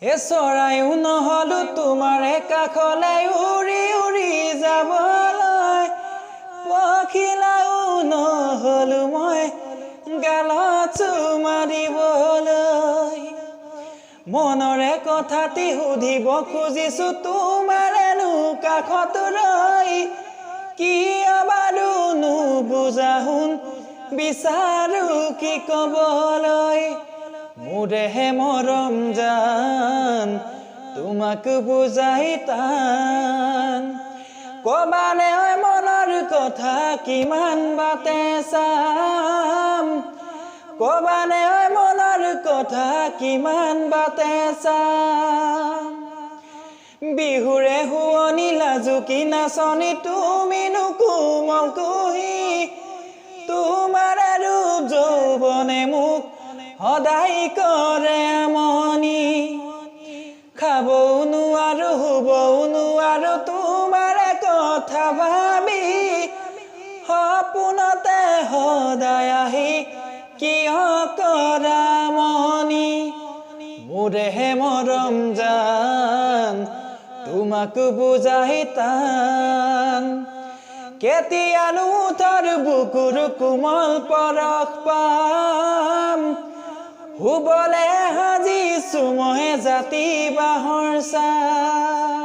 হে চৰাইও নহলো তোমাৰে কাষলৈ উৰি উৰি যাবলৈ পখিলাও নহলো মই গালত চুমা দিবলৈ মনৰে কথাটি সুধিব খুজিছো তোমাৰেনো কাষত ৰৈ কিয় বাৰু নুবুজা শুন বিচাৰো কি কবলৈ মোৰেহে মৰম জান তোমাক বুজাই টান কবানে মনৰ কথা কিমান বাতে চাম কবানে মনৰ কথা কিমান বাতে চাম বিহুৰে হুৱনি লাজুকি নাচনি তুমিনো কোমল কুহি তোমাৰ ৰূপ যৌৱনে মোক সদায় কৰে আমনি খাবও নোৱাৰো শুবও নোৱাৰো তোমাৰ কথা ভাবি সপোনতে সদায় আহি কিয় কৰা মনি মোৰেহে মৰম জান তোমাক বুজাই টান কেতিয়ানো তাৰ বুকুৰ কোমল পৰশ পাম শুবলে সাজিছো মই জাতি বাঁহৰ ছাঁ